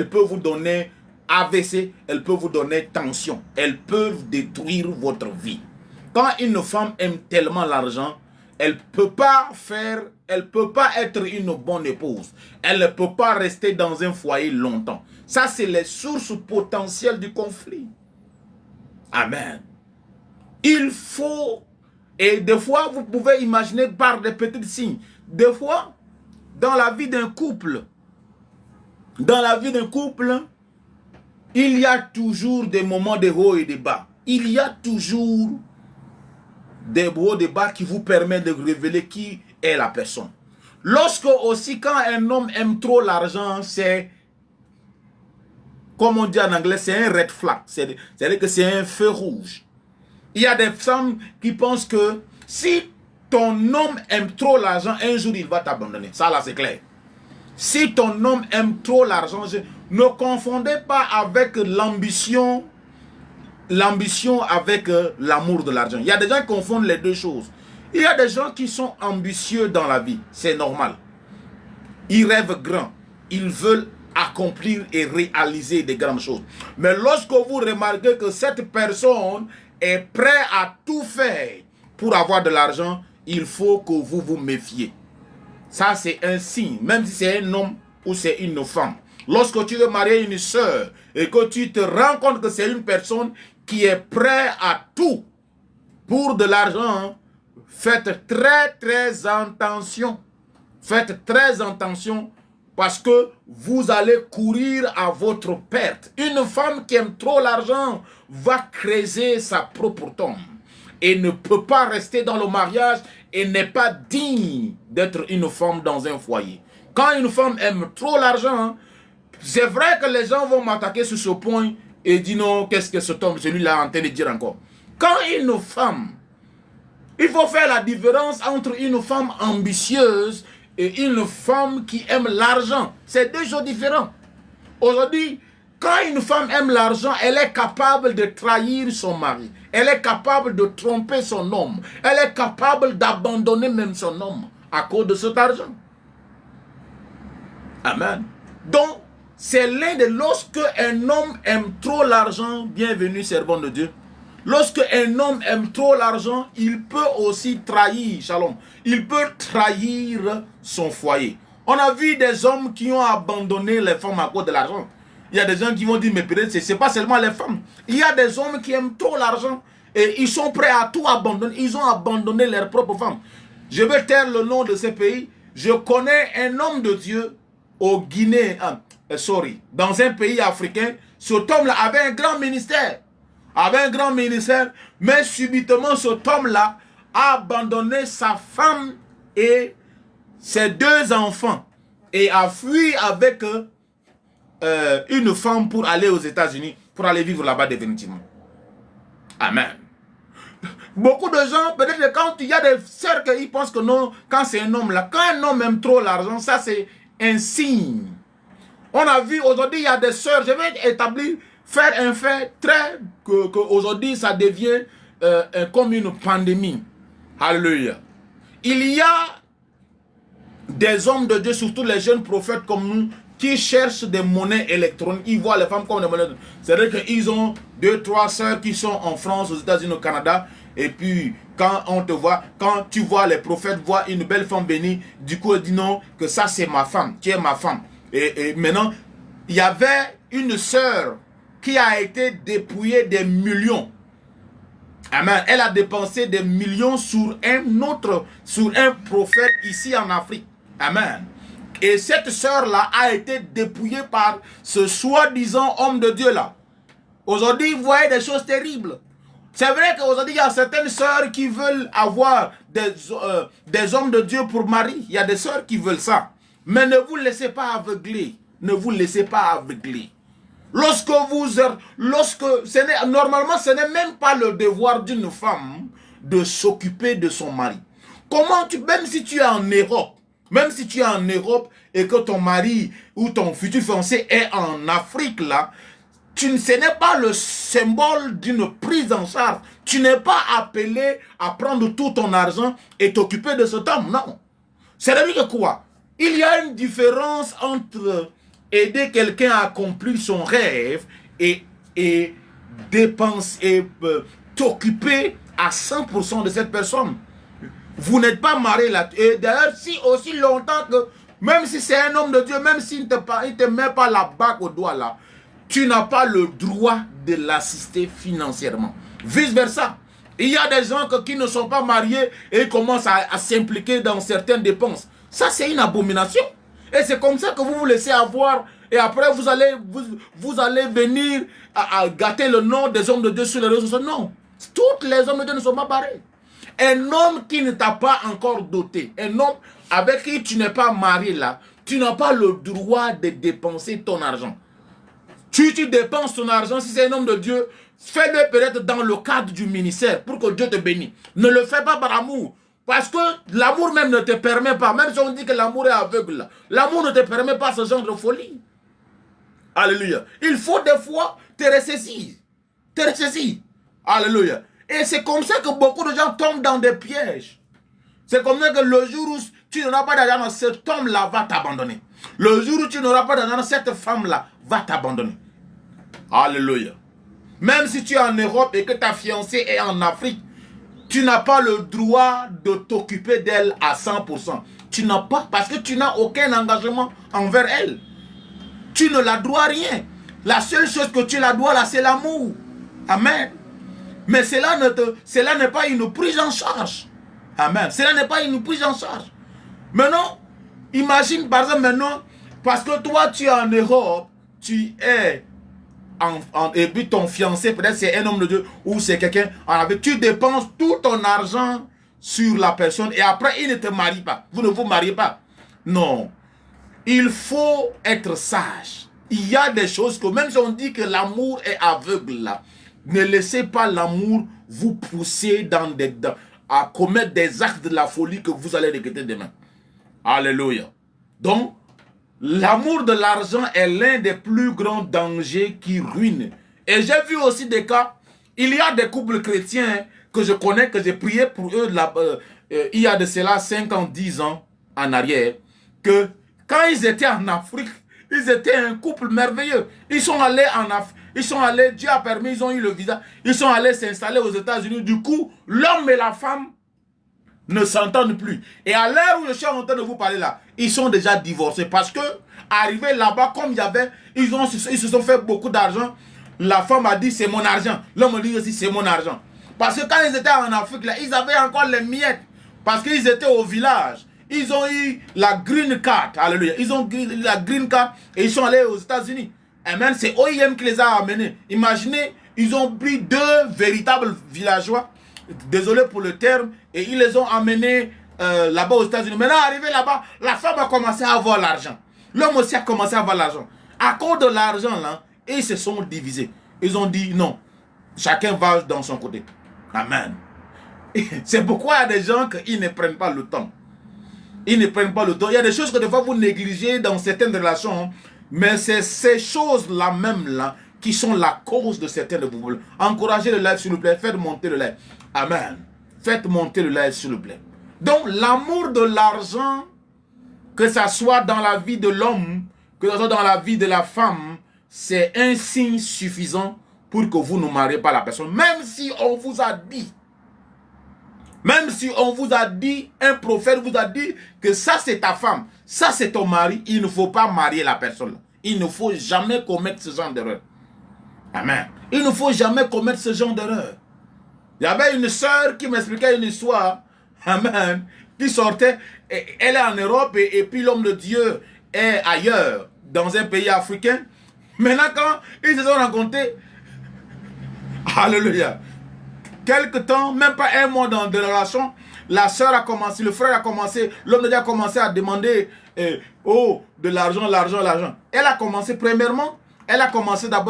Elle peut vous donner AVC, elle peut vous donner tension. Elles peuvent détruire votre vie. Quand une femme aime tellement l'argent, elle peut pas être une bonne épouse. Elle ne peut pas rester dans un foyer longtemps. Ça, c'est les sources potentielles du conflit. Amen. Il faut, et des fois, vous pouvez imaginer par des petits signes. Des fois, dans la vie d'un couple, il y a toujours des moments de haut et de bas. Il y a toujours des hauts et des bas qui vous permettent de révéler qui est la personne. Lorsque aussi, quand un homme aime trop l'argent, c'est, comme on dit en anglais, c'est un red flag. C'est-à-dire que c'est un feu rouge. Il y a des femmes qui pensent que si ton homme aime trop l'argent, un jour il va t'abandonner. Ça là, c'est clair. Si ton homme aime trop l'argent, ne confondez pas avec l'ambition avec l'amour de l'argent. Il y a des gens qui confondent les deux choses. Il y a des gens qui sont ambitieux dans la vie. C'est normal. Ils rêvent grand. Ils veulent accomplir et réaliser des grandes choses. Mais lorsque vous remarquez que cette personne est prête à tout faire pour avoir de l'argent, il faut que vous vous méfiez. Ça, c'est un signe, même si c'est un homme ou c'est une femme. Lorsque tu veux marier une soeur et que tu te rends compte que c'est une personne qui est prête à tout pour de l'argent, faites très attention. Faites très attention parce que vous allez courir à votre perte. Une femme qui aime trop l'argent va creuser sa propre tombe et ne peut pas rester dans le mariage et n'est pas digne d'être une femme dans un foyer. Quand une femme aime trop l'argent, c'est vrai que les gens vont m'attaquer sur ce point et dire non, qu'est-ce que cet homme, celui-là, est en train de dire encore. Quand une femme, il faut faire la différence entre une femme ambitieuse et une femme qui aime l'argent. C'est deux choses différentes. Aujourd'hui, quand une femme aime l'argent, elle est capable de trahir son mari. Elle est capable de tromper son homme. Elle est capable d'abandonner même son homme à cause de cet argent. Amen. Donc, c'est l'un de lorsque un homme aime trop l'argent, bienvenue servant de Dieu. Lorsque un homme aime trop l'argent, il peut aussi trahir, shalom, il peut trahir son foyer. On a vu des hommes qui ont abandonné les femmes à cause de l'argent. Il y a des gens qui vont dire, mais peut-être ce n'est pas seulement les femmes. Il y a des hommes qui aiment trop l'argent et ils sont prêts à tout abandonner. Ils ont abandonné leurs propres femmes. Je vais taire le nom de ces pays. Je connais un homme de Dieu au Guinée, dans un pays africain. Cet homme-là avait un grand ministère. Mais subitement, cet homme-là a abandonné sa femme et ses deux enfants et a fui avec une femme pour aller aux États-Unis, pour aller vivre là-bas définitivement. Amen. Beaucoup de gens, peut-être que quand il y a des sœurs qui pensent que non, quand c'est un homme là, quand un homme aime trop l'argent, ça c'est un signe. On a vu aujourd'hui, il y a des sœurs, je vais faire un fait que aujourd'hui ça devient comme une pandémie. Alléluia. Il y a des hommes de Dieu, surtout les jeunes prophètes comme nous, qui cherchent des monnaies électroniques. Ils voient les femmes comme des monnaies. C'est-à-dire qu'ils ont 2-3 sœurs qui sont en France, aux États-Unis, au Canada. Et puis, quand on te voit, quand tu vois les prophètes voir une belle femme bénie, du coup, ils disent non, que ça c'est ma femme, tu es ma femme. Et maintenant, il y avait une sœur qui a été dépouillée des millions. Amen. Elle a dépensé des millions sur un prophète ici en Afrique. Amen. Et cette sœur-là a été dépouillée par ce soi-disant homme de Dieu-là. Aujourd'hui, vous voyez des choses terribles. C'est vrai qu'aujourd'hui, il y a certaines sœurs qui veulent avoir des hommes de Dieu pour mari. Il y a des sœurs qui veulent ça. Mais ne vous laissez pas aveugler. Ne vous laissez pas aveugler. Normalement, ce n'est même pas le devoir d'une femme de s'occuper de son mari. Même si tu es en Europe, et que ton mari ou ton futur fiancé est en Afrique là, ce n'est pas le symbole d'une prise en charge. Tu n'es pas appelé à prendre tout ton argent et t'occuper de cet homme, non. C'est-à-dire que quoi? Il y a une différence entre aider quelqu'un à accomplir son rêve et dépenser et t'occuper à 100% de cette personne. Vous n'êtes pas marié là. Et d'ailleurs, si aussi longtemps que, même si c'est un homme de Dieu, même s'il ne te met pas la bague au doigt là, tu n'as pas le droit de l'assister financièrement. Vice versa. Il y a des gens qui ne sont pas mariés et commencent à s'impliquer dans certaines dépenses. Ça, c'est une abomination. Et c'est comme ça que vous vous laissez avoir. Et après, vous allez venir à gâter le nom des hommes de Dieu sur les réseaux sociaux. Non. Tous les hommes de Dieu ne sont pas pareils. Un homme qui ne t'a pas encore doté, un homme avec qui tu n'es pas marié là, tu n'as pas le droit de dépenser ton argent. Tu dépenses ton argent, si c'est un homme de Dieu, fais-le peut-être dans le cadre du ministère pour que Dieu te bénisse. Ne le fais pas par amour. Parce que l'amour même ne te permet pas, même si on dit que l'amour est aveugle, l'amour ne te permet pas ce genre de folie. Alléluia. Il faut des fois te ressaisir. Te ressaisir. Alléluia. Et c'est comme ça que beaucoup de gens tombent dans des pièges. C'est comme ça que le jour où tu n'auras pas d'argent, cet homme-là va t'abandonner. Le jour où tu n'auras pas d'argent, cette femme-là va t'abandonner. Alléluia. Même si tu es en Europe et que ta fiancée est en Afrique, tu n'as pas le droit de t'occuper d'elle à 100%. Tu n'as pas, parce que tu n'as aucun engagement envers elle. Tu ne la dois rien. La seule chose que tu la dois là, c'est l'amour. Amen. Mais cela n'est pas une prise en charge. Amen. Cela n'est pas une prise en charge. Maintenant, imagine par exemple maintenant, parce que toi tu es en Europe, tu es et puis ton fiancé, peut-être c'est un homme de Dieu ou c'est quelqu'un en Afrique, tu dépenses tout ton argent sur la personne et après il ne te marie pas. Vous ne vous mariez pas. Non. Il faut être sage. Il y a des choses que même si on dit que l'amour est aveugle là, ne laissez pas l'amour vous pousser à commettre des actes de la folie que vous allez regretter demain. Alléluia. Donc, l'amour de l'argent est l'un des plus grands dangers qui ruine. Et j'ai vu aussi des cas, il y a des couples chrétiens que je connais, que j'ai prié pour eux il y a de cela 5 ans, 10 ans en arrière, que quand ils étaient en Afrique, ils étaient un couple merveilleux. Ils sont allés en Afrique. Ils sont allés, Dieu a permis, ils ont eu le visa. Ils sont allés s'installer aux États-Unis. Du coup, l'homme et la femme ne s'entendent plus. Et à l'heure où je suis en train de vous parler là, ils sont déjà divorcés. Parce que, arrivés là-bas, comme il y avait, ils se sont fait beaucoup d'argent. La femme a dit, c'est mon argent. L'homme dit aussi, c'est mon argent. Parce que quand ils étaient en Afrique, là, ils avaient encore les miettes. Parce qu'ils étaient au village. Ils ont eu la green card. Alléluia. Ils ont eu la green card et ils sont allés aux États-Unis. Amen. C'est OIM qui les a amenés. Imaginez, ils ont pris 2 véritables villageois. Désolé pour le terme. Et ils les ont amenés là-bas aux États-Unis. Maintenant, arrivé là-bas, la femme a commencé à avoir l'argent. L'homme aussi a commencé à avoir l'argent. À cause de l'argent, là, ils se sont divisés. Ils ont dit non. Chacun va dans son côté. Amen. C'est pourquoi il y a des gens qui ne prennent pas le temps. Ils ne prennent pas le temps. Il y a des choses que des fois vous négligez dans certaines relations. Mais c'est ces choses-là même là qui sont la cause de certaines de vos problèmes. Encouragez le live s'il vous plaît. Faites monter le live. Amen. Faites monter le live s'il vous plaît. Donc l'amour de l'argent, que ça soit dans la vie de l'homme, que ça soit dans la vie de la femme, c'est un signe suffisant pour que vous ne mariez pas la personne. Même si on vous a dit, un prophète vous a dit que ça c'est ta femme, ça c'est ton mari, il ne faut pas marier la personne. Il ne faut jamais commettre ce genre d'erreur. Amen. Il ne faut jamais commettre ce genre d'erreur. Il y avait une sœur qui m'expliquait une histoire, amen, qui sortait, elle est en Europe et puis l'homme de Dieu est ailleurs, dans un pays africain. Maintenant quand ils se sont rencontrés, alléluia, quelque temps, même pas un mois dans de la relation, la sœur a commencé, le frère a commencé, l'homme de Dieu a commencé à demander de l'argent. Elle a commencé, premièrement, elle a commencé d'abord